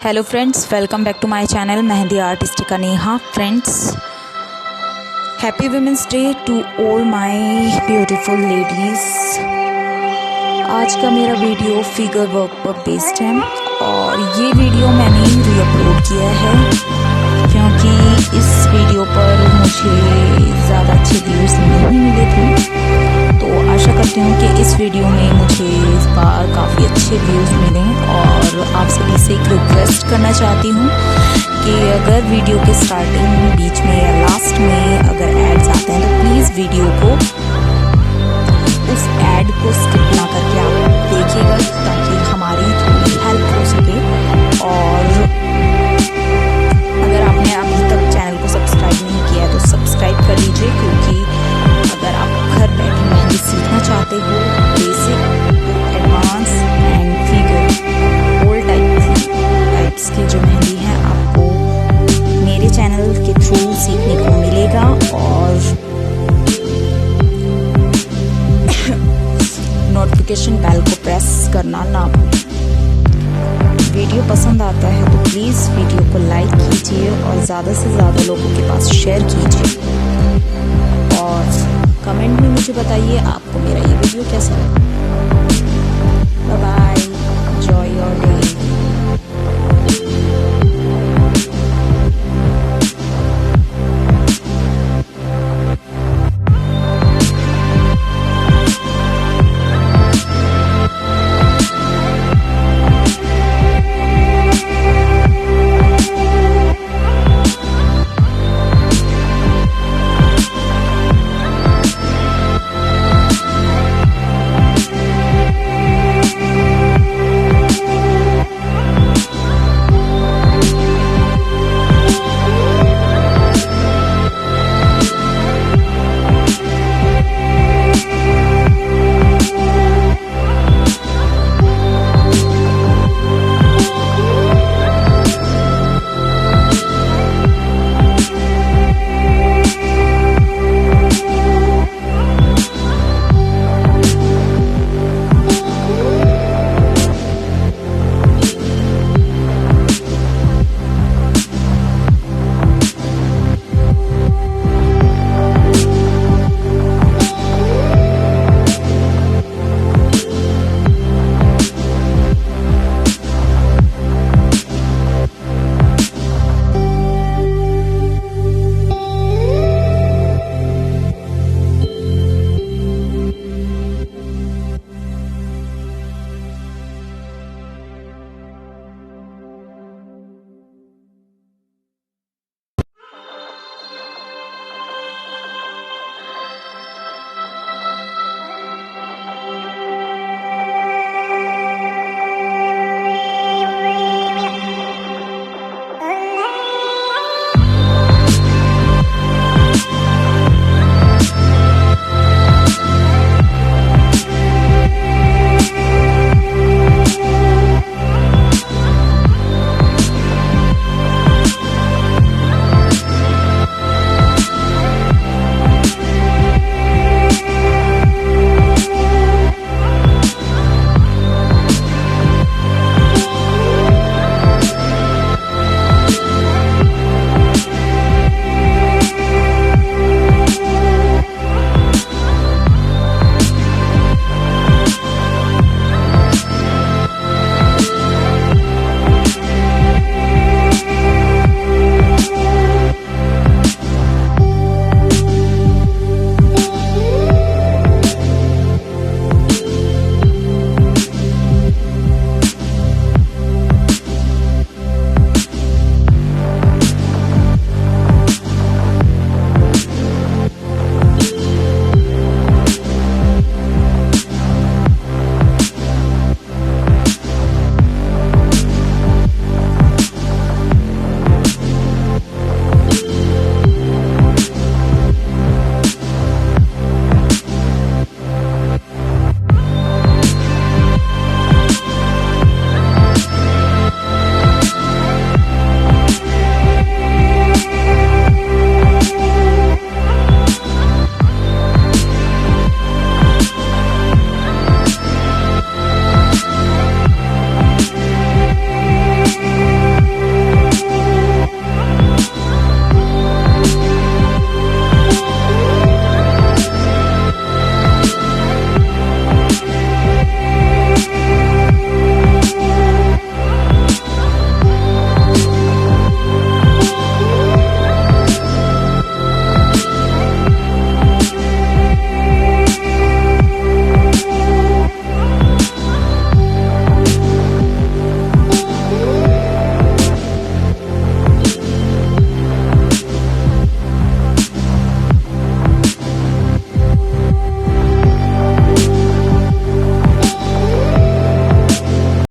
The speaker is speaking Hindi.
Hello friends, welcome back to my channel Mehndi Artistica Neha. Friends, happy women's day to all my beautiful ladies. आज का मेरा वीडियो फिगर वर्क पर बेस्ड है और ये वीडियो मैंने री अपलोड किया है क्योंकि इस वीडियो पर मुझे ज़्यादा अच्छे व्यूज़ नहीं मिले थे। तो आशा करती हूँ कि इस वीडियो में मुझे इस बार काफ़ी अच्छे व्यूज़ मिलें और आप सभी से एक रिक्वेस्ट करना चाहती हूँ कि अगर वीडियो के स्टार्टिंग, बीच में या लास्ट में अगर एड्स आते हैं तो प्लीज़ वीडियो को, उस एड को स्किप ना करके आप देखिएगा ताकि हमारी थोड़ी हेल्प हो सके। और अगर आपने अभी तक चैनल को सब्सक्राइब नहीं किया तो सब्सक्राइब कर लीजिए, क्योंकि अगर आप घर बैठे मेहंदी सीखना चाहते हो, basic, advance and figure, all types की जो मेहंदी है आपको मेरे चैनल के थ्रू सीखने को मिलेगा। और नोटिफिकेशन बेल को प्रेस करना ना भूलें। वीडियो पसंद आता है तो प्लीज़ वीडियो को लाइक कीजिए और ज़्यादा से ज़्यादा लोगों के पास शेयर कीजिए और कमेंट में मुझे बताइए आपको मेरा ये वीडियो कैसा लगा।